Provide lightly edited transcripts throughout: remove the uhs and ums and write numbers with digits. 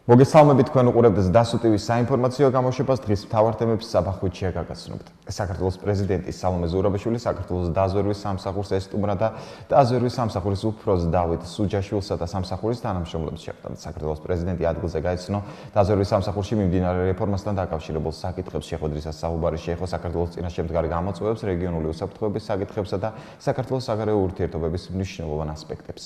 მოგესალმებით თქვენ უყურებთ სდასუ ტივის საინფორმაციო გამოშვებას დღის მთავარ თემებს საბა ხვიჩია გაგაცნობთ. საქართველოს პრეზიდენტი სალომე ზურაბაშვილი საქართველოს დაზვერვის სამსახურს ესტუმრა და დაზვერვის სამსახურის უფროს დავით სუჯაშვილსა და სამსახურის თანამშრომლებს შეხვდა. საქართველოს პრეზიდენტი ადგილზე გაეცნო დაზვერვის სამსახურში მიმდინარე რეფორმასთან დაკავშირებულ საკითხებს, შეხვედრისას საუბარი შეეხო საქართველოს წინაშე მდგარ გამოწვევებს, რეგიონული უსაფრთხოების საკითხებსა და საქართველოს საგარეო ურთიერთობების მნიშვნელოვან ასპექტებს.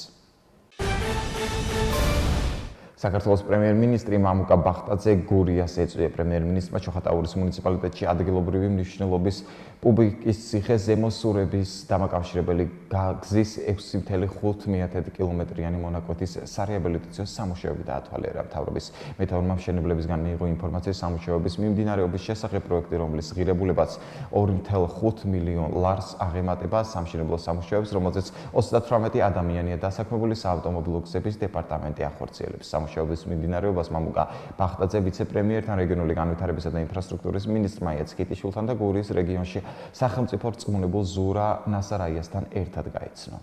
საქართველოს პრემიერ-მინისტრი მამუკა ბახტაძე გურიას ეწვია. პრემიერ-მინისტრმა ჩოხატაურის მუნიციპალიტეტში ადგილობრივი მნიშვნელობის პუბიკის ციხე ზემოსურების დამაკავშირებელი გზის 6.5 კილომეტრიანი მონაკვეთის სარეაბილიტაციო სამუშაოები დაათვალიერა. მთავრობის მეთაურმა მშენებლებისგან მიიღო ინფორმაცია სამუშაოების მიმდინარეობის შესახებ. პროექტი, რომლის ღირებულებაც 2.5 მილიონ ლარს აღემატება, სამშენებლო სამუშაოებს, რომელზეც 38 ადამიანია დასაქმებული, საავტომობილო გზების დეპარტამენტი ახორციელებს. სამუშაოების მიმდინარეობას მამუკა ბახტაძე ვიცე-პრემიერთან, რეგიონული განვითარებისა და ინფრასტრუქტურის მინისტრმა იაცკიტიშვილთან და გურიის რეგიონში სახელმწიფო რწმუნებულ ზურა ნასარაიასთან ერთად გაეცნო.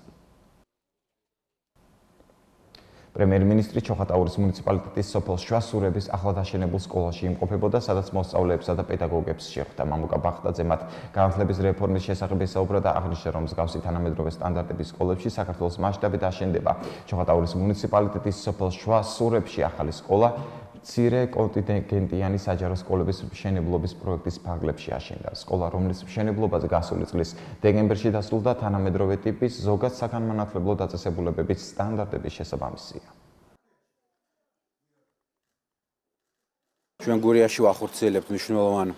პრემიერ-მინისტრი ჩოხატაურის მუნიციპალიტეტის სოფელ შვასურების ახლად აშენებულ სკოლაში იმყოფებოდა, სადაც მოსწავლეებსა და პედაგოგებს შეხვდა. მამუკა ბახტაძე მათ განათლების რეფორმის შესახებ ესაუბრა და აღნიშნა, რომ მსგავსი თანამედროვე სტანდარტების სკოლებში საქართველოს მასშტაბით აშენდება. ჩოხატაურის მუნიციპალიტეტის სოფელ შვასურებში ახალი სკოლა მცირე კონტინგენტიანი საჯარო სკოლების მშენებლობის პროექტის ფარგლებში აშენდა. სკოლა, რომლის მშენებლობაც გასული წლის დეკემბერში დასრულდა, თანამედროვე ტიპის ზოგად საგანმანათლებლო დაწესებულებების სტანდარტების შესაბამისია. ჩვენ გურიაში ვახორციელებთ მნიშვნელოვან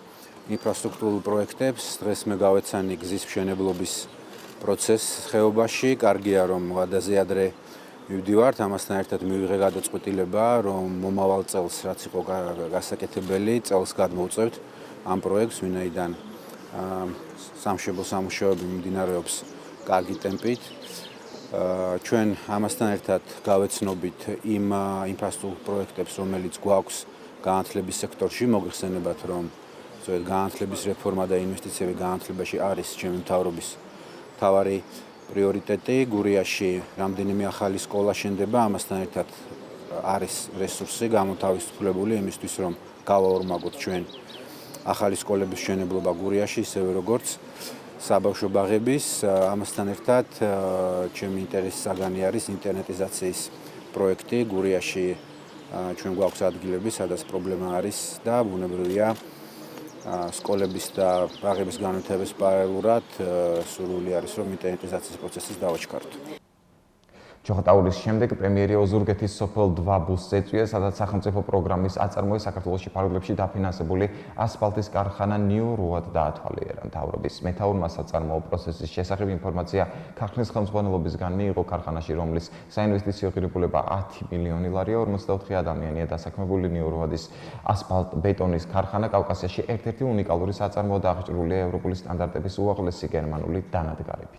ინფრასტრუქტურულ პროექტებს. დღეს მე გავეცანი გზის მშენებლობის პროცესს ხეობაში. კარგია, რომ ვადაზე ადრე მივდივართ, ამასთან ერთად მივიღე გადაწყვეტილება, რომ მომავალ წელს, რაც იყო გასაკეთებელი, წელს გადმოვწევთ ამ პროექტს, ვინაიდან სამშენებლო სამუშაოები მიმდინარეობს კარგი ტემპით. ჩვენ ამასთან ერთად გავეცნობით იმ ინფრასტრუქტურულ პროექტებს, რომელიც გვაქვს განათლების სექტორში. მოგეხსენებათ, რომ განათლების რეფორმა და ინვესტიციები განათლებაში არის ჩემი მთავრობის მთავარი პრიორიტეტი. გურიაში რამდენიმე ახალი სკოლა შენდება, ამასთან ერთად არის რესურსი გამოთავისუფლებული იმისთვის, რომ გავაორმაგოთ ჩვენ ახალი სკოლების მშენებლობა გურიაში, ისევე როგორც საბავშვო ბაღების. ამასთან ერთად ჩემი ინტერესის საგანი არის ინტერნეტიზაციის პროექტი. გურიაში ჩვენ გვაქვს ადგილები, სადაც პრობლემა არის და ბუნებრივია სკოლების და ბაღების განვითარების პარალელურად სურვილი არის, რომ ინტერნეტიზაციის პროცესს დავაჩქაროთ. ჩოხატაურის შემდეგ პრემიერი ოზურგეთის სოფელ დვაბუსს ეწვია, სადაც სახელმწიფო პროგრამის აწარმოე საქართველოში ფარგლებში დაფინანსებული ასფალტის კარხანა ნიუ-რუად დაათვალიერა. მთავრობის მეთაურმა საწარმოო პროცესის შესახებ ინფორმაცია ქარხნის ხელმძღვანელობისგან მიიღო. ქარხანაში, რომლის საინვესტიციო ღირებულება 10 მილიონი ლარია, 54 ადამიანია დასაქმებული. ნიუ-რუადის ასფალტ-ბეტონის ქარხანა კავკასიაში ერთ-ერთი უნიკალური საწარმოო და აღჭურვილია ევროპული სტანდარტების უაღრესი გერმანული დანადგარებით.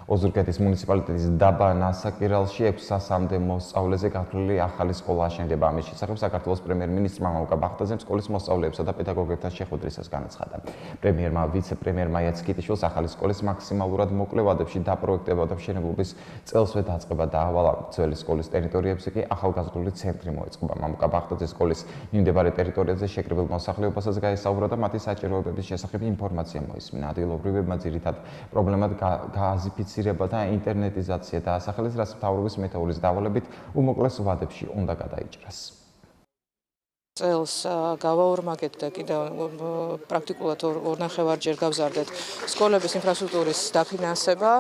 ოზურგეთის მუნიციპალიტეტის დაბა ნასაკირალში 600-მდე მოსწავლეზე გათვლილი ახალი სკოლა აშენდება. ამის შესახებ საქართველოს პრემიერ-მინისტრმა მამუკა ბახტაძემ სკოლის მოსწავლეებსა და პედაგოგებთან შეხვედრისას განაცხადა. პრემიერმა ვიცე-პრემიერმა იაცკიტიშვილს ახალი სკოლის მაქსიმალურად მოკლე ვადებში დაპროექტება და მშენებლობის წელსვე დაწყება დაავალა. ძველი სკოლის ტერიტორიებზე კი ახალგაზრდული ცენტრი მოეწყობა. მამუკა ბახტაძე სკოლის მიმდებარე ტერიტორიაზე შეკრებილ მოსახლეობასაც გაესაუბრა და მათი საჭიროებების შესახებ ინფორმაცია მოისმინა. ადგილობრივებმა ძირითად პრობლემად გააზიფიცირა და ინტერნეტიზაცია დაასახელეს, რაც მთავრობის მეთაურის დავალებით უმოკლეს ვადებში უნდა გადაიჭრას. წელს გავაორმაგეთ და კიდევ პრაქტიკულად ორნახევარჯერ გავზარდეთ სკოლების ინფრასტრუქტურის დაფინანსება.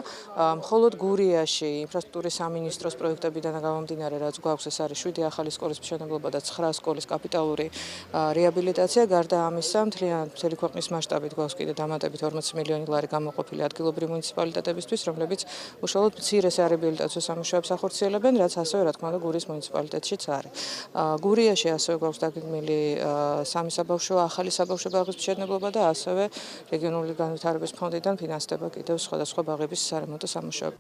მხოლოდ გურიაში ინფრასტრუქტურის სამინისტროს პროექტებიდან გამომდინარე, რაც გვაქვს, ეს არის 7 ახალი სკოლის მშენებლობა და 9 სკოლის კაპიტალური რეაბილიტაცია. გარდა ამისა, მთელი ქვეყნის მასშტაბით გვაქვს კიდევ დამატებით 40 მილიონი ლარი გამოყოფილი ადგილობრივი მუნიციპალიტეტებისთვის, რომლებიც უშუალოდ მცირე სარეაბილიტაციო სამუშაოებს ახორციელებენ, რაც ასევე, რა თქმა უნდა, გურიის მუნიციპალიტეტშიც არის. გურიაში ასევე გვაქვს სამი საბავშვო, ახალი საბავშვო ბაღის მშენებლობა და ასევე რეგიონული განვითარების ფონდიდან ფინანსდება კიდევ სხვადასხვა ბაღების სარემონტო სამუშაოები.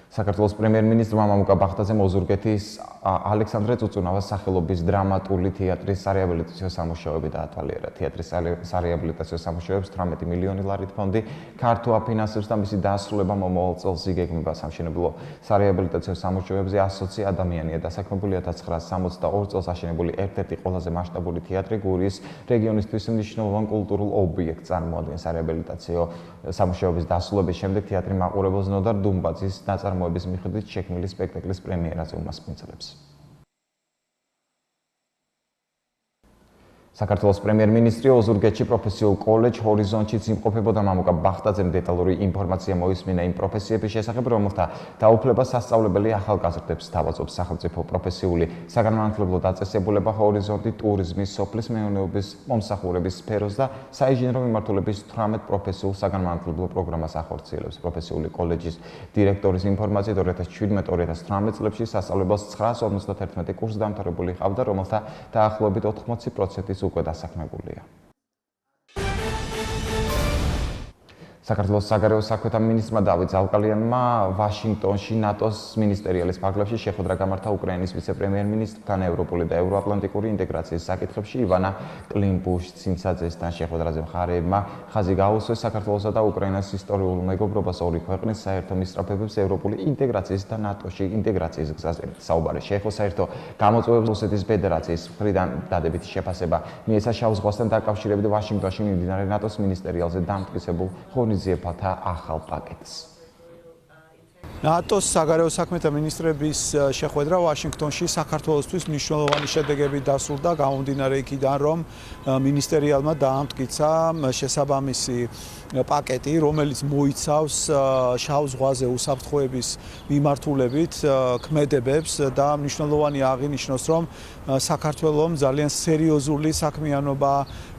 საქართველოს პრემიერ-მინისტრმა მამუკა ბახტაძემ ოზურგეთის ალექსანდრე წუწუნავას სახელობის დრამატული თეატრის სარეაბილიტაციო სამუშაოები დაათვალიერა. თეატრის სარეაბილიტაციო სამუშაოებს 18 მილიონი ლარით ფონდი ქართულ აფინანსებს და მისი დასრულება მომავალ წელს იგეგმება. სამშენებლო სარეაბილიტაციო სამუშაოებზე 120 ადამიანია დასაქმებული. 1962 წელს აშენებული ერთ-ერთი ყველაზე მასშტაბური თეატრი გურიის რეგიონისთვის მნიშვნელოვან კულტურულ ობიექტს წარმოადგენს. სარეაბილიტაციო სამუშაოების დასრულების შემდეგ თეატრი მაყურებელს ნოდარ დუმბაძის ნაწარმოების მიხედვით შექმნილი სპექტაკლის პრემიერაზე უმასპინძლებს. საქართველოს პრემიერ-მინისტრი ოზურგეთში პროფესიულ კოლეჯ ჰორიზონტშიც იმყოფებოდა. მამუკა ბახტაძემ დეტალური ინფორმაცია მოისმინა იმ პროფესიების შესახებ, რომელთა დაუფლებას სასწავლებელი ახალგაზრდებს სთავაზობს. სახელმწიფო პროფესიული საგანმანათლებლო დაწესებულება ჰორიზონტი ტურიზმის, სოფლის მეურნეობის, მომსახურების სფეროს და საინჟინრო მიმართულების 18 პროფესიულ საგანმანათლებლო პროგრამას ახორციელებს. პროფესიული კოლეჯის დირექტორის ინფორმაციით 2017-2018 წლებში სასწავლებელს 951 კურსი დამთავრებული ჰყავდა, რომელთა დაახლოებით 80% უკვე დასაქმებულია. საქართველოს საგარეო საქმეთა მინისტრმა დავით ზალკალიანმა ვაშინგტონში ნატოს მინისტერიალის ფარგლებში შეხვედრა გამართა უკრაინის ვიცე-პრემიერ-მინისტრთან ევროპული და ევროატლანტიკური ინტეგრაციის საკითხებში ივანა კლიმბუშ-ცინცაძესთან. შეხვედრაზე მხარეებმა ხაზი გაუსვეს საქართველოსა და უკრაინას ისტორიულ მეგობრობას, ორი ქვეყნის საერთო მისწრაფებებს ევროპული ინტეგრაციის და ნატოში ინტეგრაციის გზაზე. საუბარი შეეხო საერთო გამოწვევებს რუსეთის ფედერაციის მხრიდან დადებითი შეფასება მიეცა შავ ზღვასთან დაკავშირებით ვაშინგტონში მიმდინარე ნატოს მინისტერიალზე დამტკიცებულ ღონისძიებათა ახალ პაკეტს. ნატოს საგარეო საქმეთა მინისტრების შეხვედრა ვაშინგტონში საქართველოსთვის მნიშვნელოვანი შედეგები დასრულდა, გამომდინარე იქიდან, რომ მინისტერიალმა დაამტკიცა შესაბამისი პაკეტი, რომელიც მოიცავს შავ ზღვაზე უსაფრთხოების მიმართულებით ქმედებებს და მნიშვნელოვანი აღინიშნოს, რომ საქართველომ ძალიან სერიოზული საქმიანობა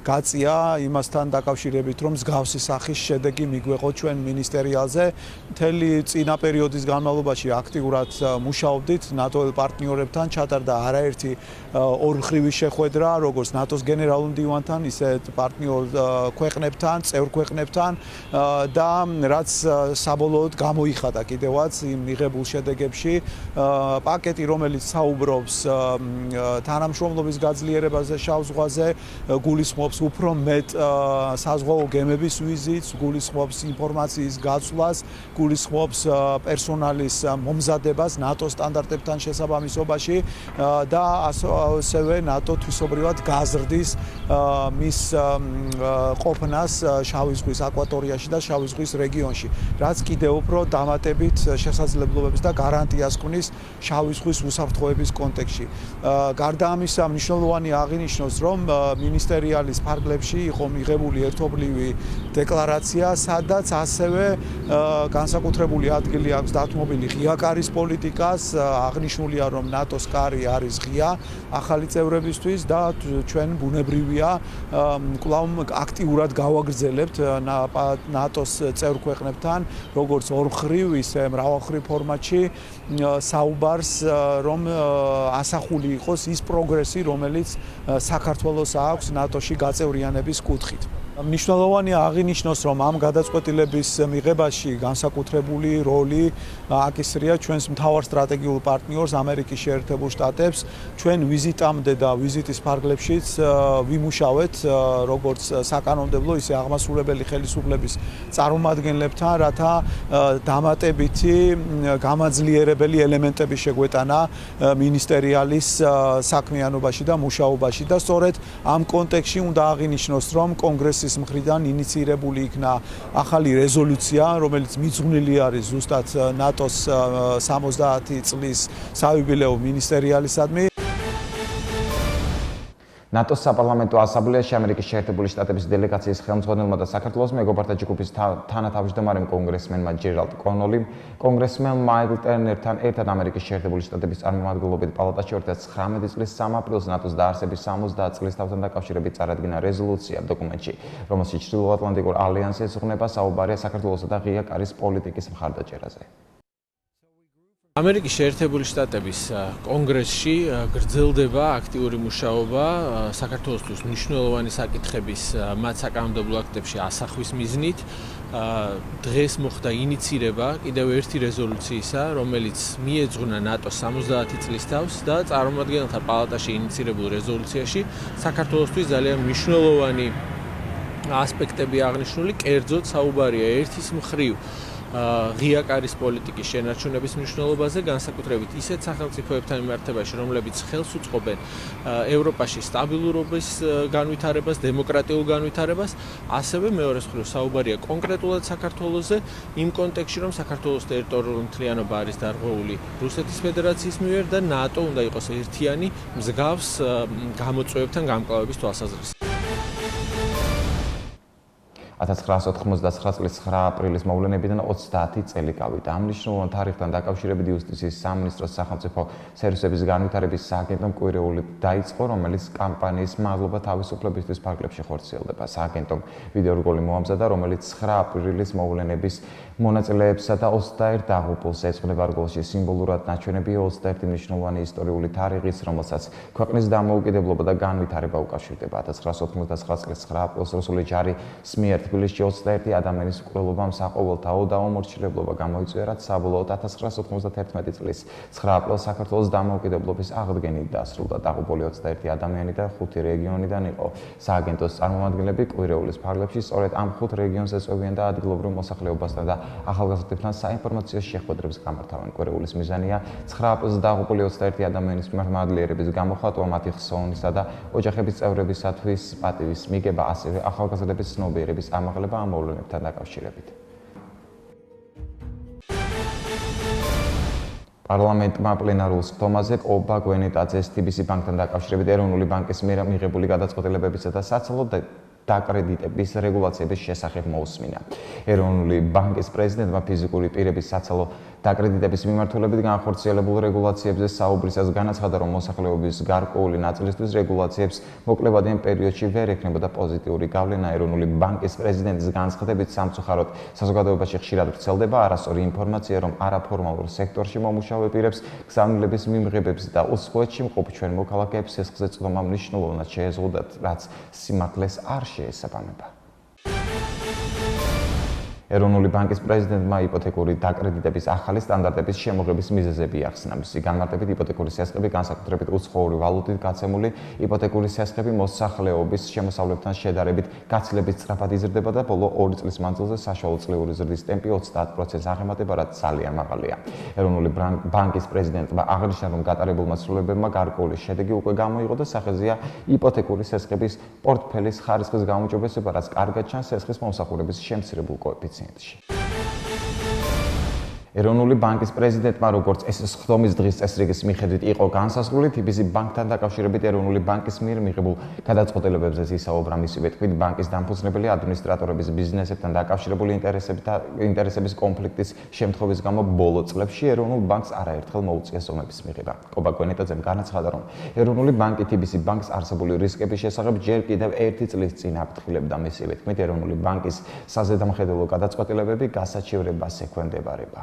გაწია იმასთან დაკავშირებით, რომ მსგავსი სახის შედეგი მიგვეყო ჩვენ მინისტერიალზე. მთელი წინა პერიოდის განმავლობაში აქტიურად მუშაობდით ნატოელ პარტნიორებთან, ჩატარდა არაერთი ორმხრივი შეხვედრა, როგორც ნატოს გენერალურ მდივანთან, ისე პარტნიორ ქვეყნებთან, წევრ ქვეყნებთან და რაც საბოლოოდ გამოიხადა კიდევაც იმ მიღებულ შედეგებში პაკეტი, რომელიც საუბრობს თანამშრომლობის გაძლიერებაზე შავ ზღვაზე, გულისხმობს უფრო მეტ საზღვაო გემების ვიზიტს, გულისხმობს ინფორმაციის გაცვლას, გულისხმობს პერსონალის მომზადებას ნატოს სტანდარტებთან შესაბამისობაში და ასევე ნატო თვისობრივად გაზრდის მის ყოფნას შავი ზღვის აკვატორიაში და შავი ზღვის რეგიონში, რაც კიდევ უფრო დამატებით შესაძლებლობებს და გარანტიას ქმნის შავი ზღვის უსაფრთხოების კონტექსტში. გარდა ამისა, მნიშვნელოვანი აღინიშნოს, რომ მინისტერიალის ფარგლებში იყო მიღებული ერთობლივი დეკლარაცია, სადაც ასევე განსაკუთრებული ადგილი აქვს დათმობილი ღია კარის პოლიტიკას. აღნიშნულია, რომ ნატოს კარი არის ღია ახალი წევრებისთვის და ჩვენ ბუნებრივია კვლავ აქტიურად გავაგრძელებთ ნატოს წევრ ქვეყნებთან, როგორც ორმხრივ, ისე მრავალმხრივ ფორმატში საუბარს, რომ ასახული იყოს ის პროგრესი, რომელიც საქართველოს აქვს ნატოში გაწევრიანების კუთხით. მნიშვნელოვანი აღინიშნოს, რომ ამ გადაწყვეტილების მიღებაში განსაკუთრებული როლი აკისრია ჩვენს მთავარ სტრატეგიულ პარტნიორს ამერიკის შეერთებულ შტატებს. ჩვენ ვიზიტამდე და ვიზიტის ფარგლებშიც ვიმუშავეთ როგორც საკანონმდებლო, ისე აღმასრულებელი ხელისუფლების წარმომადგენლებთან, რათა დამატებითი გამაძლიერებელი ელემენტები შეგვეტანა მინისტერიალის საქმიანობაში და მუშაობაში და სწორედ ამ კონტექსტში უნდა აღინიშნოს, რომ კონგრესის მხრიდან ინიციირებული იქნა ახალი რეზოლუცია, რომელიც მიძღვნილი არის ზუსტად ნატოს 70 წლის საიუბილეო მინისტერიალისადმი. ნატოს საპარლამენტო ასამბლეაში ამერიკის შეერთებული შტატების დელეგაციის ხელმძღვანელმა და საქართველოს მეგობართა ჯგუფის თანათავმჯდომარემ კონგრესმენმა ჯერალდ კონოლიმ, კონგრესმენ მაიკლ ტერნერთან ერთად ამერიკის შეერთებული შტატების წარმომადგენლობით პალატაში 2019 წლის 3 ապრილს ნატოს დაარსების 70 წლისთავთან დაკავშირებით წარადგინა რეზოლუცია. დოკუმენტში, რომელშიც ჩრდილოატლანტიკურ ალიანსს ეძღვნება, საუბარია საქართველოსა და ღია კარის პოლიტიკის მხარდაჭერაზე. ამერიკის შეერთებული შტატების კონგრესში გრძელდება აქტიური მუშაობა საქართველოსთვის მნიშვნელოვანი საკითხების მათ საკანონმდებლო აქტებში ასახვის მიზნით. დღეს მოხდა ინიცირება კიდევ ერთი რეზოლუციისა, რომელიც მიეძღვნა ნატოს 70 წლის თავს და წარმომადგენელთა პალატაში ინიცირებულ რეზოლუციაში საქართველოსთვის ძალიან მნიშვნელოვანი ასპექტები აღნიშნული, კერძოდ საუბარია ერთის მხრივ ღია კარის პოლიტიკის შენარჩუნების მნიშვნელობაზე, განსაკუთრებით ისეთ სახელმწიფოებთან მიმართებაში, რომლებიც ხელს უწყობენ ევროპაში სტაბილურობის განვითარებას, დემოკრატიულ განვითარებას, ასევე მეორეს მხრივ საუბარია კონკრეტულად საქართველოზე, იმ კონტექსტში, რომ საქართველოს ტერიტორიული მთლიანობა არის დარღვეული რუსეთის ფედერაციის მიერ და ნატო უნდა იყოს ერთიანი მსგავს გამოწვევებთან გამკლავების თვალსაზრისით. 1999 წლის 9 აპრილის მოვლენებიდან 30 წელი გავიდა. ამ მნიშვნელოვან თარიღთან დაკავშირებით იუსტიციის სამინისტროს სახელმწიფო სერვისების განვითარების სააგენტომ კვირეული დაიწყო, რომელიც კამპანიის მადლობა თავისუფლებისთვის ფარგლებში ხორციელდება. სააგენტომ ვიდეორგოლი მოამზადა, რომელიც 9 აპრილის მოვლენების მონაწილეებსა და 21 დაღუპულს ეძღვნება რგოლში სიმბოლურად ნაჩვენები 21 მნიშვნელოვანი ისტორიული თარიღის, რომელსაც ქვეყნის დამოუკიდებლობა და განვითარება უკავშირდება. 1999 წლის 9 აპრილს რუსული ჯარის მიერ თბილისში 21 ადამიანის მკვლელობამ საყოველთაო დაუმორჩილებლობა გამოიწვია, რაც საბოლოოდ 1991 წლის 9 აპრილს საქართველოს დამოუკიდებლობის აღდგენით დასრულდა. დაღუპული 21 ადამიანი და 5 რეგიონიდან იყო. სააგენტოს წარმომადგენლები კვირეულის ფარგლებში სწორედ ამ 5 რეგიონს ეწევიან და ადგილობრივ მოსახლეობასთან და ახალგაზრდებთან საინფორმაციო შეხვედრებს გამართავენ. კვირეულის მიზანია 9 აპრილს დაღუპული 21 ადამიანის მიმართ მადლიერების გამოხატვა, მათი ხსოვნისა და ოჯახების წევრებისათვის პატივის მიგება, ასევე ახალგაზრდების ცნობიერების ამაღლება ამ მოვლენებთან დაკავშირებით. პარლამენტმა პლენარულ სხდომაზე ყობა გვენეტაძეს TBC ბანკთან დაკავშირებით ეროვნული ბანკის მიერ მიღებული გადაწყვეტილებებისა და საცალო დაკრედიტების რეგულაციების შესახებ მოусმინა. ეროვნული ბანკის პრეზიდენტმა ფიზიკური პირების საცალო დაკრედიტების მიმართულებით განხორციელებულ რეგულაციებზე საუბრისას განაცხადა, რომ მოსახლეობის გარკვეული ნაწილისთვის რეგულაციებს მოკლებადიან პერიოდში ვერ ექნებოდა პოზიტიური გავლენა. ეროვნული ბანკის პრეზიდენტის განცხადებით, სამწუხაროდ საზოგადოებაში ხშირად ვრცელდება არასწორი ინფორმაცია, რომ არაფორმალურ სექტორში მომუშავე პირებს გზავნილების მიმღებებს და უცხოეთში მყოფ ჩვენ მოქალაქეებს სისხლზე წვდომა მნიშვნელოვნად შეეზღუდათ, რაც სიმართლეს არ შეესაბამება. ეროვნული ბანკის პრეზიდენტმა იპოთეკური დაკრედიტების ახალი სტანდარტების შემოღების მიზეზები ახსნა. მისი განმარტებით, იპოთეკური სესხები, განსაკუთრებით უცხოური ვალუტით გაცემული იპოთეკური სესხები მოსახლეობის შემოსავლებთან შედარებით გაცილებით სწრაფად იზრდება და ბოლო 2 წლის მანძილზე საშუალო წლიური ზრდის ტემპი 30%-ს აღემატება, რაც ძალიან მაღალია. ეროვნული ბანკის პრეზიდენტმა აღნიშნა, რომ გატარებულმა ცვლილებებმა გარკვეული შედეგი უკვე გამოიღო და სახეზეა იპოთეკური სესხების პორტფელის ხარისხის გაუმჯობესება, რაც კარგად ჩანს სესხის მომსახურების შემცირებულ კოეფიციენტში. ეროვნული ბანკის პრეზიდენტმა, როგორც ეს სხდომის დღის წესრიგის მიხედვით იყო განსაზღვრული, TBC ბანკთან დაკავშირებით ეროვნული ბანკის მიერ მიღებულ გადაწყვეტილებებზე ისაუბრა. მისივე თქმით, ბანკის დამფუძნებელი ადმინისტრატორების ბიზნესებთან დაკავშირებული ინტერესების კონფლიქტის შემთხვევის გამო ბოლო წლებში ეროვნულ ბანკს არაერთხელ მოუწია ზომების მიღება. ყობა გვენეტაძემ განაცხადა, რომ ეროვნული ბანკი TBC ბანკს არსებული რისკების შესახებ ჯერ კიდევ 1 წლის წინ აფრთხილებდა. მისივე თქმით, ეროვნული ბანკის საზედამხედველო გადაწყვეტილებები გასაჩივრებას ექვემდებარება.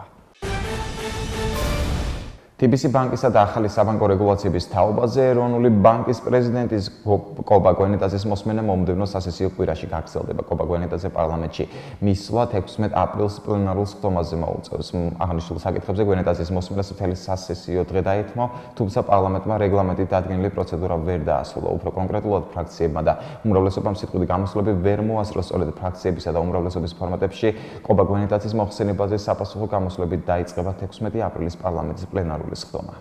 TBC ბანკისა და ახალი საბანკო რეგულაციების თაობაზე ეროვნული ბანკის პრეზიდენტის ყობა გვენეტაძის მოსმენა მომდევნო სასესიო კვირაში გაგრძელდება. ყობა გვენეტაძე პარლამენტში მისვლა 16 აპრილს პლენარულ სხდომაზე მოუწევს. აღნიშნულ საკითხებზე გვენეტაძის მოსმენას მთელი სასესიო დღე დაეთმო, თუმცა პარლამენტმა რეგლამენტით დადგენილი პროცედურა ვერ დაასრულა. უფრო კონკრეტულად, ფრაქციებმა და უმრავლესობამ სიტყვით გამოსვლები ვერ მოასწროს. სწორედ ფრაქციებისა და უმრავლესობის ფორმატებში ყობა გვენეტაძის მოხსენებაზე საპასუხო გამოსვლებით დაიწყება 16 აპრილის პარლამენტის პლენარული სხდომა.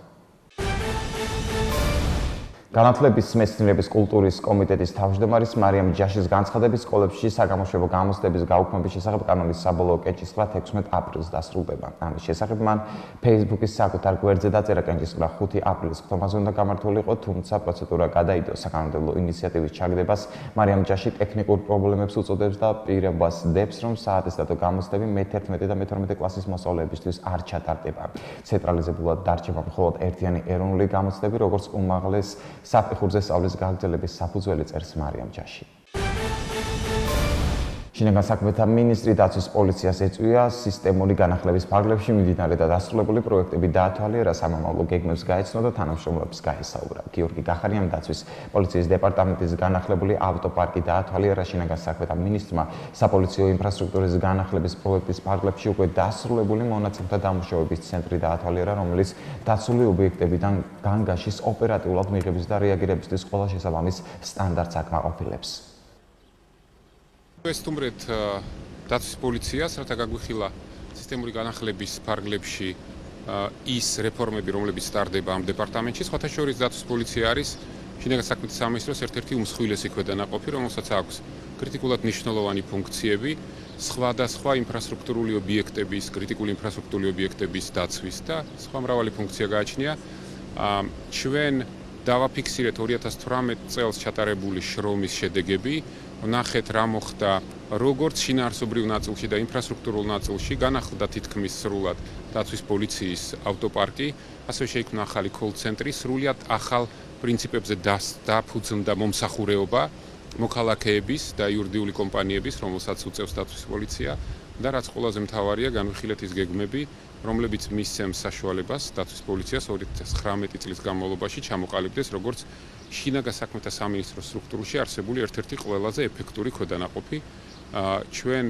განათლების, მეცნიერების, კულტურის კომიტეტის თავმჯდომარის მარიამ ჯაშის განცხადებით, სკოლებში საგამოშვებო გამოცდების გაუქმების შესახებ კანონის საბოლოო კენჭისყრა 16 აპრილს დასრულდება. ამის შესახებ მან Facebook-ის საკუთარ გვერდზე დაწერა, კენჭისყრა 5 აპრილის სხდომაზე უნდა გამართულიყო, თუმცა პროცედურა გადაიდო. საკანონმდებლო ინიციატივის ჩაგდებას მარიამ ჯაში ტექნიკურ პრობლემებს უწოდებს და პირობას დებს, რომ საატესტატო გამოცდები მე-11 და მე-12 კლასის მოსწავლეებისთვის არ ჩატარდება. ცენტრალიზებულად დარჩება მხოლოდ ერთიანი ეროვნული გამოცდები, როგორც უმაღლეს საფეხურზე სწავლის გაგრძელების საფუძველი წერს მარიამ ჯაში. შინაგან საქმეთა მინისტრი დაცვის პოლიციას ეწვია სისტემური განახლების ფარგლებში მიმდინარე და დასრულებული პროექტები დაათვალიერა, სამომავლო გეგმებს გაეცნო და თანამშრომლებს გაესაუბრა. გიორგი გახარიამ დაცვის პოლიციის დეპარტამენტის განახლებული ავტოპარკი დაათვალიერა. შინაგან საქმეთა მინისტრმა საპოლიციო ინფრასტრუქტურის განახლების პროექტის ფარგლებში უკვე დასრულებული მონაცემთა დამუშავების ცენტრი დაათვალიერა, რომელიც დაცული ობიექტებიდან განგაშის ოპერატიულად მიღების და რეაგირებისთვის ყველა შესაბამის სტანდარტს აკმაყოფილებს. Ვესტუმრეთ დაცვის პოლიციას, რათა გაგვიხილა სისტემური განახლების ფარგლებში ის რეფორმები, რომლებიც სტარდება ამ დეპარტამენტში. სხვათა შორის დაცვის პოლიცია არის შინაგან საქმეთა სამინისტროს ერთ-ერთი უმსხვილესი ქვედანაყოფი, რომელსაც აქვს კრიტიკულად მნიშვნელოვანი ფუნქციები, სხვადასხვა ინფრასტრუქტურული ობიექტების, კრიტიკული ინფრასტრუქტურული ობიექტების დაცვის და სხვა მრავალი ფუნქცია გააჩნია. ჩვენ დავაფიქსირეთ 2018 წელს ჩატარებული შრომის შედეგები, ვნახეთ რა მოხდა როგორც შინაარსობრივ ნაწილში და ინფრასტრუქტურულ ნაწილში, განახლდა თითქმის სრულად დაცვის პოლიციის ავტოპარკი, ასევე შეიქმნა ახალი კოლ-ცენტრი, სრულად ახალ პრინციპებზე დაფუძნდა მომსახურეობა მოქალაქეების და იურიდიული კომპანიების, რომელსაც უწევს დაცვის პოლიცია და რაც ყველაზე მთავარია, განვიხილეთ ის გეგმები, რომლებიც მისცემს საშუალებას დაცვის პოლიციას 2019 წლის განმავლობაში ჩამოყალიბდეს როგორც შინაგან საქმეთა სამინისტროს სტრუქტურაში არსებული ერთ-ერთი ყველაზე ეფექტური ქვედანაყოფი. ჩვენ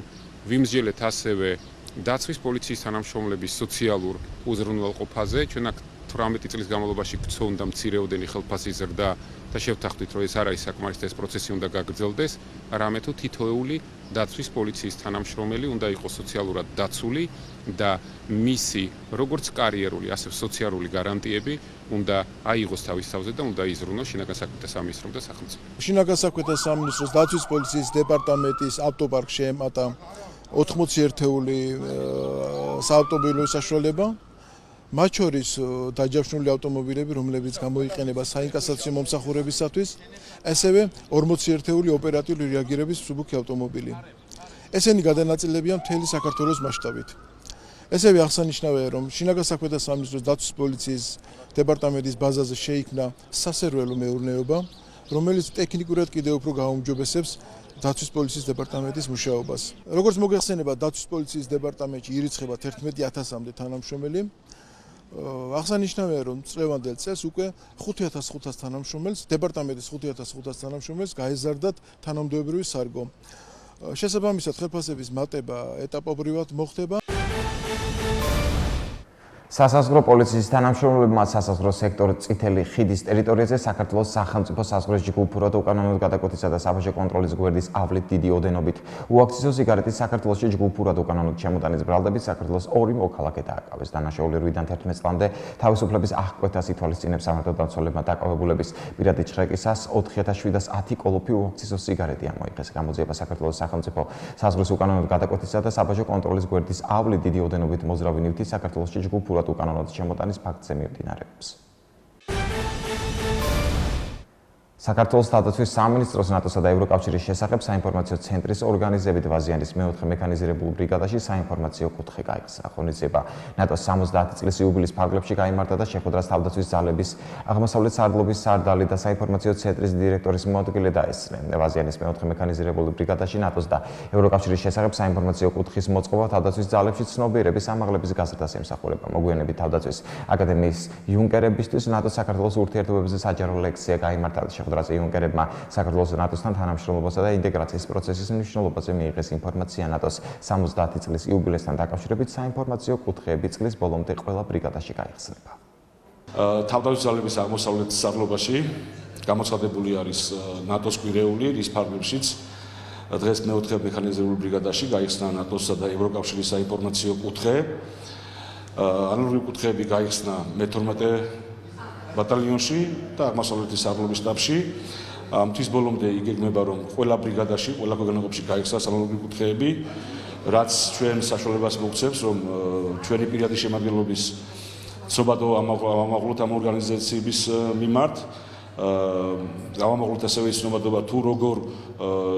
ვიმსჯელეთ ასევე დაცვის პოლიციის თანამშრომლების სოციალურ უზრუნველყოფაზე. ჩვენ აქ 18 წლის განმავლობაში გწონდა მცირეოდენი ხელფასის ზრდა და შევთანხმდით, რომ ეს არ არის საკმარისი და ეს პროცესი უნდა გაგრძელდეს, არამედ თუ თითოეული დაცვის პოლიციის თანამშრომელი უნდა იყოს სოციალურად დაცული და მისი როგორც კარიერული, ასევე სოციალური გარანტიები უნდა აიღოს თავის თავზე და უნდა იზრუნოს შინაგან საქმეთა სამინისტრომ და სახელმწიფომ. შინაგან საქმეთა სამინისტროს დაცვის პოლიციის დეპარტამენტის ავტოპარკში ემატა 80 ერთეული საავტომობილო საშუალება. მათ შორის დაჯავშნული ავტომობილები, რომლებიც გამოიყენება საინკასაციო მომსახურებისათვის, ასევე 40 ერთეული ოპერატიული რეაგირების მსუბუქი ავტომობილი. ესენი გადანაწილებია მთელი საქართველოს მასშტაბით. ესევე აღსანიშნავია, რომ შინაგან საქმეთა სამინისტროს დაცვის პოლიციის დეპარტამენტის ბაზაზე შეიქმნა სასერველო მეურნეობა, რომელიც ტექნიკურად კიდევ უფრო გააუმჯობესებს დაცვის პოლიციის დეპარტამენტის მუშაობას. როგორც მოგეხსენება, დაცვის პოლიციის დეპარტამენტში ირიცხება 11,000-მდე თანამშრომელი. აღსანიშნავია, რომ წლევანდელ წელს უკვე 5,500 თანამშრომელს, დეპარტამენტის 5,500 თანამშრომელს გაეზარდათ თანამდებობრივი სარგო. შესაბამისად, ხელფასების მატება ეტაპობრივად მოხდება. სასაზღვრო პოლიციის თანამშრომლებმა სასაზღვრო სექტორ წითელი ხიდის ტერიტორიაზე საქართველოს სახელმწიფო საზღვრის ჯგუფურად უკანონოდ გადაკვეთისა და საბაჟო კონტროლის გვერდის ავლით დიდი ოდენობით უაქციზო სიგარეტის საქართველოში ჯგუფურად უკანონოდ შემოტანის ბრალდებით საქართველოს ორი მოქალაქე დააკავეს. დანაშაული 8-დან 11 წლამდე თავისუფლების აღკვეთას ითვალისწინებს სამართალდამცველებმა დაკავებულების პირადი ჩხრეკისას 4,710 კოლოფი უაქციზო სიგარეტი ამოიღეს. გამოძიება საქართველოს სახელმწიფო საზღვრის უკანონოდ გადაკვეთისა და საბაჟო კონტროლის გვერდის ავლით დიდი ოდენობით მოძრავი ნივთი საქართველოში ჯგუფურად უკანონოდ შემოტანის ფაქტზე მიმდინარეობს. საქართველოს თავდაცვის სამინისტროს ნატოსა და ევროკავშირის შესახებ საინფორმაციო ცენტრის ორგანიზებით ვაზიანის მეოთხე მექანიზირებულ ბრიგადაში საინფორმაციო კუთხე გაიხსნა. ღონისძიება ნატოს 70 წლის იუბილეის ფარგლებში გაიმართა და შეხვედრას თავდაცვის ძალების აღმოსავლეთ სარდლობის სარდალი და საინფორმაციო ცენტრის დირექტორის მოადგილე დაესწრნენ. ვაზიანის მეოთხე მექანიზირებულ ბრიგადაში ნატოს და ევროკავშირის შესახებ საინფორმაციო კუთხის მოწყობა თავდაცვის ძალებში ცნობიერების ამაღლების გაზრდას ემსახურება. მოგვიანებით თავდაცვის აკადემიის იუნკერებისთვის ნატოს საქართველოს ურთიერთობებზე საჯარო ლექცია გაიმართა. რაზე იუნკერებმა საქართველოს და ნატოსთან თანამშრომლობასა და ინტეგრაციის პროცესის მნიშვნელობაზე მიიღეს ინფორმაცია. ნატოს 70 წლის იუბილეასთან დაკავშირებით საინფორმაციო კუთხეები წლის ბოლომდე ყველა ბრიგადაში გაიხსნება. თავდაცვის ძალების აღმოსავლეთ სარდლობაში გამოცხადებული არის ნატოს კვირეული, რის ფარგლებშიც დღეს მეოთხე მექანიზირებულ ბრიგადაში გაიხსნა ნატოსა და ევროკავშირის საინფორმაციო კუთხე. ანალოგიური კუთხეები გაიხსნა მე-12 ბატალიონში და აღმოსავლეთის სარდლობის შტაბში. თვის ბოლომდე იგეგმება, რომ ყველა ბრიგადაში, ყველა ქვეყანაში გაიხსნას ანალოგიური კუთხეები, რაც ჩვენ საშუალებას მოგცემს, რომ ჩვენი პირადი შემადგენლობის ცნობადო ამაღლოთ ამ ორგანიზაციების მიმართ. გავამაღლოთ ასევე ის ცნობადობა, თუ როგორ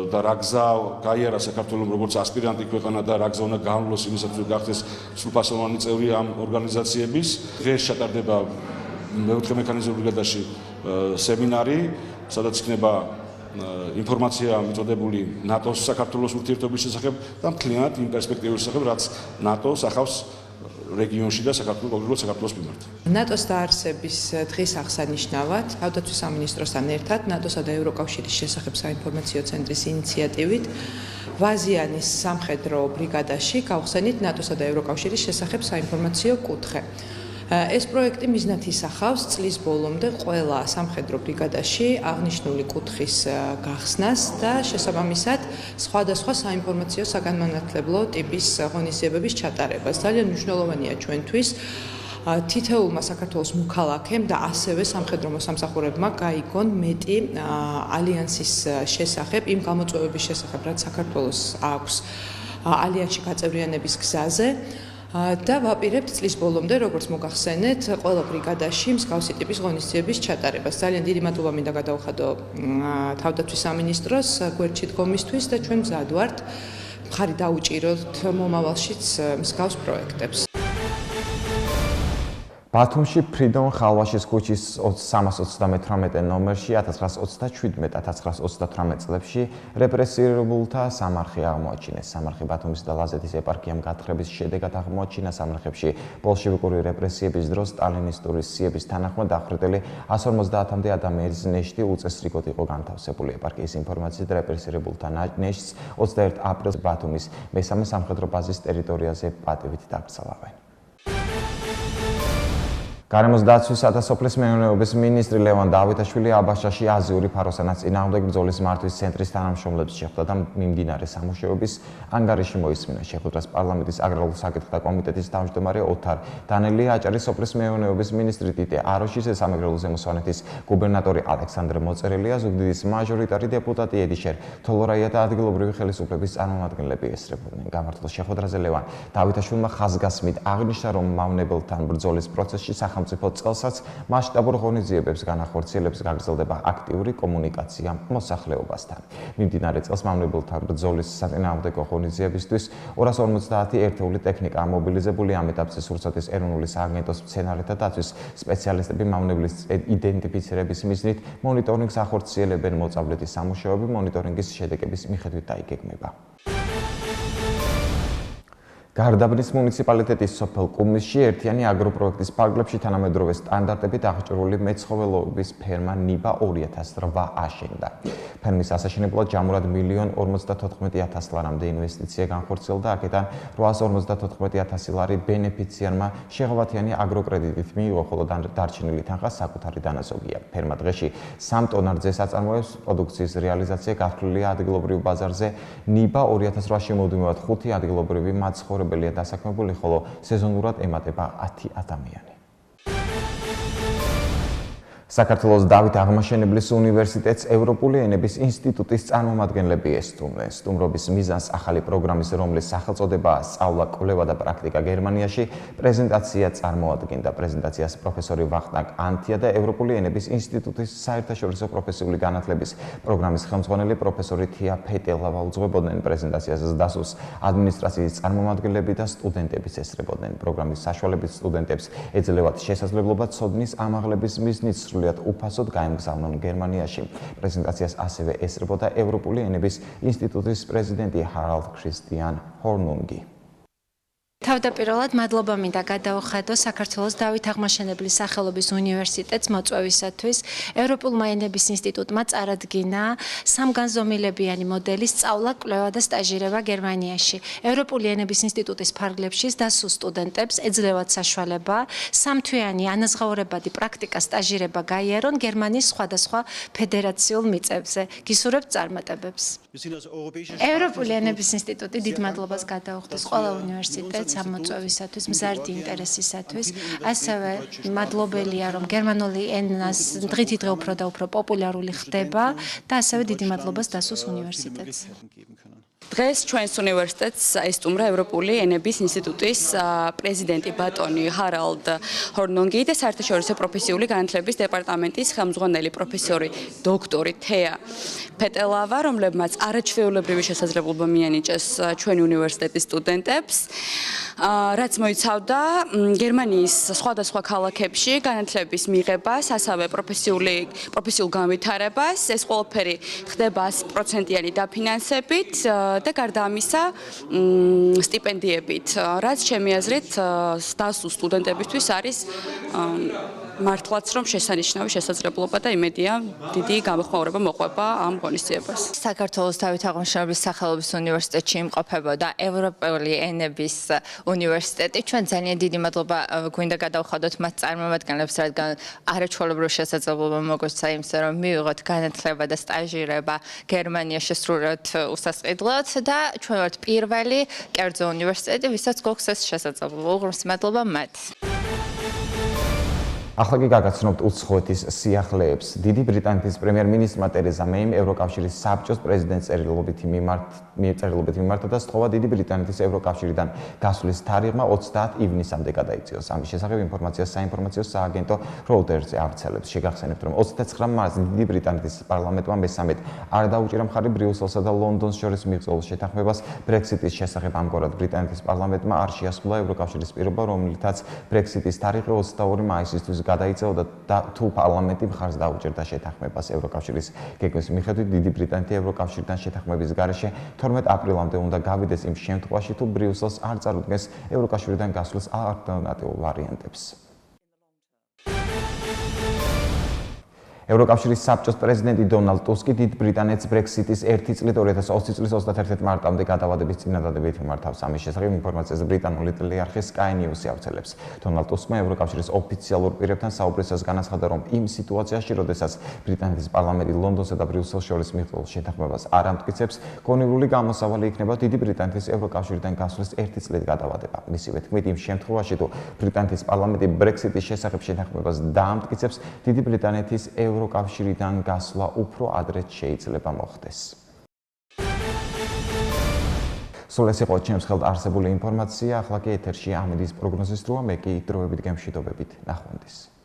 და რა გზა გაიარა საქართველოს როგორც ასპირანტი ქვეყანა და რა გზა უნდა განვლოს იმისათვის, რომ გახდეს სრულფასოვანი წევრი ამ ორგანიზაციების. დღეს ჩატარდება მეოთხე მექანიზირებულ ბრიგადაში სემინარი, სადაც იქნება ინფორმაცია მიწოდებული ნატოს საქართველოს ურთიერთობის შესახებ და მთლიანად იმ პერსპექტივის შესახებ, რაც ნატოს ახავს რეგიონში და საქართველოს მიმართ. ნატოს დაარსების დღის აღსანიშნავად, თავდაცვის სამინისტროსთან ერთად ნატოსა და ევროკავშირის შესახებ საინფორმაციო ცენტრის ინიციატივით ვაზიანის სამხედრო ბრიგადაში გავხსენით ნატოსა და ევროკავშირის შესახებ საინფორმაციო კუთხე. ეს პროექტი მიზნად ისახავს წლის ბოლომდე ყველა სამხედრო ბრიგადაში აღნიშნული კუთხის გახსნას და შესაბამისად სხვადასხვა საინფორმაციო საგანმანათლებლო ტიპის ღონისძიებების ჩატარებას. ძალიან მნიშვნელოვანია ჩვენთვის თითოეულმა საქართველოს მოქალაქემ და ასევე სამხედრო მოსამსახურებმა გაიგონ მეტი ალიანსის შესახებ, იმ გამოწვევების შესახებ, რაც საქართველოს აქვს ალიანსში გაწევრიანების გზაზე. და ვაპირებთ წლის ბოლომდე, როგორც მოგახსენეთ, ყველა ბრიგადაში მსგავსი ტიპის ღონისძიების ჩატარებას. ძალიან დიდი მადლობა მინდა გადავხადო თავდაცვის სამინისტროს გვერდში დგომისთვის და ჩვენ მზად ვართ მხარი დაუჭიროთ მომავალშიც მსგავს პროექტებს. ბათუმში ფრიდონ ხალვაშის ქუჩის 338 ნომერში 1927-1928 წლებში რეპრესირებულთა სამარხი აღმოაჩინეს. სამარხი ბათუმის და ლაზეთის ეპარქიამ გათხრების შედეგად აღმოაჩინა. სამარხებში ბოლშევიკური რეპრესიების დროს სტალინისტური სიების თანახმად დახვრიტილი 150-მდე ადამიანის ნეშტი უწესრიგოდ იყო განთავსებული. ეპარქიის ინფორმაციით რეპრესირებულთა ნეშტს 21 აპრილს ბათუმის მესამე სამხედრო ბაზის ტერიტორიაზე პატივით დაკრძალავენ. გარემოს დაცვისა და სოფლის მეურნეობის მინისტრი ლევან დავითაშვილი აბაშაში აზიური ფაროსანაც წინააღმდეგ ბრძოლის მართვის ცენტრის თანამშრომლებს შეხვდა და მიმდინარე სამუშაოების ანგარიში მოისმინა. შეხვედრას პარლამენტის აგრარულ საკითხთა კომიტეტის თავმჯდომარე ოთარ დანელია, აჭარის სოფლის მეურნეობის მინისტრი ტიტე აროშის, სამეგრელო ზემოსვანეთის გუბერნატორი ალექსანდრე მოწერელია, ზუგდიდის მაჟორიტარი დეპუტატი ედიშერ თოლორაია და ადგილობრივი ხელისუფლების წარმომადგენლები ესწრებოდნენ. გამართულ შეხვედრაზე ლევან დავითაშვილმა ხაზგასმით აღნიშნა, რომ მავნებელთან ბრძოლის პროცესში სახელმწიფო წელსაც მასშტაბურ ღონისძიებებს განახორციელებს, გაგრძელდება აქტიური კომუნიკაცია მოსახლეობასთან. მიმდინარე წელს მავნებელთა ბრძოლის საწინააღმდეგო ღონისძიებისთვის 250 ერთეული ტექნიკა მობილიზებული. ამ ეტაპზე სურსათის ეროვნული სააგენტოს მცენარეთა დაცვის სპეციალისტები მავნებლის იდენტიფიცირების მიზნით მონიტორინგს ახორციელებენ. მოწავლეთის სამუშაოები მონიტორინგის შედეგების მიხედვით დაიგეგმება. გარდაბნის მუნიციპალიტეტის სოფელ კუმისში ერთიანი აგროპროექტის ფარგლებში თანამედროვე სტანდარტებით აღჭურვილი მეცხოველეობის ფერმა ნიბა 2008 აშენდა. ფერმის ასაშენებლად ჯამურად 1,54,000 ლარამდე ინვესტიცია განხორციელდა. აქედან 854,000 ლარი ბენეფიციარმა შეღავათიანი აგროკრედიტით მიიღო, ხოლო დარჩენილი თანხა საკუთარი დანაზოგია. ფერმა დღეში 3 ტონარზე საწარმოებს. პროდუქციის რეალიზაცია გათვლილია ადგილობრივ ბაზარზე. ნიბა 2008-ში მოდიმევად 5 ადგილობრივი მაცხოვრებელია დასაქმებული, ხოლო სეზონურად ემატება 10 ადამიანი. საქართველოს დავით აღმაშენებლის უნივერსიტეტს ევროპული ენების ინსტიტუტის წარმომადგენლები ესტუმრნენ. სტუმრობის მიზანს ახალი პროგრამის, რომლის სახელწოდებაა სწავლა, კვლევა და პრაქტიკა გერმანიაში, პრეზენტაცია წარმოადგენდა. პრეზენტაციას პროფესორი ვახტანგ ანთია და ევროპული ენების ინსტიტუტის საერთაშორისო პროფესიული განათლების პროგრამის ხელმძღვანელი პროფესორი თია ფეტელავა უძღვებოდნენ. პრეზენტაციას სდასუს ადმინისტრაციის წარმომადგენლები და სტუდენტებიც ესწრებოდნენ. პროგრამის საშუალებით სტუდენტებს ეძლევათ შესაძლებლობა ცოდნის ამაღლების მიზნით სრულიად უფასოდ გაემგზავნონ გერმანიაში. პრეზენტაციას ასევე ესწრებოდა ევროპული ენების ინსტიტუტის პრეზიდენტი ჰარალდ ქრისტიან ჰორნუნგი. თავდაპირველად მადლობა მინდა გადაუხადო საქართველოს დავით აღმაშენებლის სახელობის უნივერსიტეტს მოწვევისათვის. ევროპულმა ენების ინსტიტუტმა წარადგინა სამგანზომილებიანი მოდელის სწავლა, კვლევა და სტაჟირება გერმანიაში. ევროპული ენების ინსტიტუტის ფარგლებში სდასუ სტუდენტებს ეძლევათ საშუალება სამთვიანი ანაზღაურებადი პრაქტიკა, სტაჟირება გაიარონ გერმანიის სხვადასხვა ფედერაციულ მიწებზე. გისურვებთ წარმატებებს. ევროპული ენების ინსტიტუტი დიდ მადლობას გადაუხდის ყველა უნივერსიტეტს ამ მოწვევისათვის, მზარდი ინტერესისათვის. ასევე მადლობელია, რომ გერმანული ენას დღითი დღე უფრო და უფრო პოპულარული ხდება და ასევე დიდი მადლობა სდასუს უნივერსიტეტს. დღეს ჩვენს უნივერსიტეტს ესტუმრა ევროპული ენების ინსტიტუტის პრეზიდენტი ბატონი ჰარალდ ჰორნონგი და საერთაშორისო პროფესიული განათლების დეპარტამენტის ხელმძღვანელი პროფესორი დოქტორი თეა ფეტელავა, რომლებმაც არაჩვეულებრივი შესაძლებლობა მიანიჭეს ჩვენი უნივერსიტეტის სტუდენტებს, რაც მოიცავდა გერმანიის სხვადასხვა ქალაქებში განათლების მიღებას, ასევე პროფესიულ განვითარებას. ეს ყველაფერი ხდება 100%-იანი დაფინანსებით და გარდა ამისა სტიპენდიებით, რაც ჩემი აზრით სდასუ სტუდენტებისთვის არის მართლაც რომ შესანიშნავი შესაძლებლობა და იმედია დიდი გამოხმაურება მოყვება ამ ღონისძიებას. საქართველოს დავით აღმაშენებლის სახელობის უნივერსიტეტში იმყოფებოდა ევროპული ენების უნივერსიტეტი. ჩვენ ძალიან დიდი მადლობა გვინდა გადავხადოთ მათ წარმომადგენლებს, რადგან არაჩვეულებრივი შესაძლებლობა მოგვეცა იმისა, რომ მივიღოთ განათლება და სტაჟირება გერმანიაში სრულად უსასყიდლოდ და ჩვენ ვართ პირველი კერძო უნივერსიტეტი, ვისაც გვაქვს ეს შესაძლებლობა. უღრმესი მადლობა მათ. ახლა კი გაგაცნობთ უცხოეთის სიახლეებს. დიდი ბრიტანეთის პრემიერ-მინისტრმა ტერეზა მეიმ ევროკავშირის საბჭოს პრეზიდენტს წერილობით მიმართა და სთხოვა დიდი ბრიტანეთის ევროკავშირიდან გასვლის თარიღმა 30 ივნისამდე გადაიწიოს. ამის შესახებ ინფორმაციას საინფორმაციო სააგენტო Reuters-ზე ავრცელებს. შეგახსენებთ, რომ 29 მარტს დიდი ბრიტანეთის პარლამენტმა მესამედ არ დაუჭირა მხარი ბრიუსელსა და ლონდონს შორის მიღწეულ შეთანხმებას Brexit-ის შესახებ. ამგვარად ბრიტანეთის პარლამენტმა არ შეასრულა ევროკავშირის პირობა, რომლითაც Brexit-ის თარიღი 22 მაისისთვის გადაიწეოდა და თუ პარლამენტი მხარს დაუჭერდა შეთანხმებას ევროკავშირის გეგმის მიხედვით დიდი ბრიტანეთი ევროკავშირიდან შეთანხმების გარეშე 12 აპრილამდე უნდა გავიდეს იმ შემთხვევაში თუ ბრიუსელს არ წარუდგენს ევროკავშირიდან გასვლის ალტერნატიულ ვარიანტებს. ევროკავშირის საბჭოს პრეზიდენტი დონალდ ტუსკი დიდ ბრიტანეთს Brexit-ის 1 წლით 2020 წლის 31 მარტამდე გადავადების წინადადებით მიმართავს. ამის შესახებ ინფორმაციას ბრიტანული ტელეარხი Sky News-ი ავრცელებს. დონალდ ტუსკმა ევროკავშირის ოფიციალურ პირებთან საუბრისას განაცხადა, რომ იმ სიტუაციაში, როდესაც ბრიტანეთის პარლამენტი ლონდონსა და ბრიუსელს შორის მიღწეულ შეთანხმებას არ ამტკიცებს, კონკრეტული გამოსავალი იქნება დიდი ბრიტანეთის ევროკავშირიდან გასვლის 1 წლით გადავადება. მისივე თქმით, იმ შემთხვევაში, თუ ბრიტანეთის პარლამენტი Brexit-ის შესახებ შეთანხმებას დაამტკიცებს, დიდი ბრიტანეთის ევროკავშირიდან გასვლა უფრო ადრეც შეიძლება მოხდეს. სულ ეს იყო ჩემს ხელთ არსებული ინფორმაცია, ახლა კი ეთერში ამედის პროგნოზის დროა, მე კი დროებით გემშვიდობებით ნახვამდის.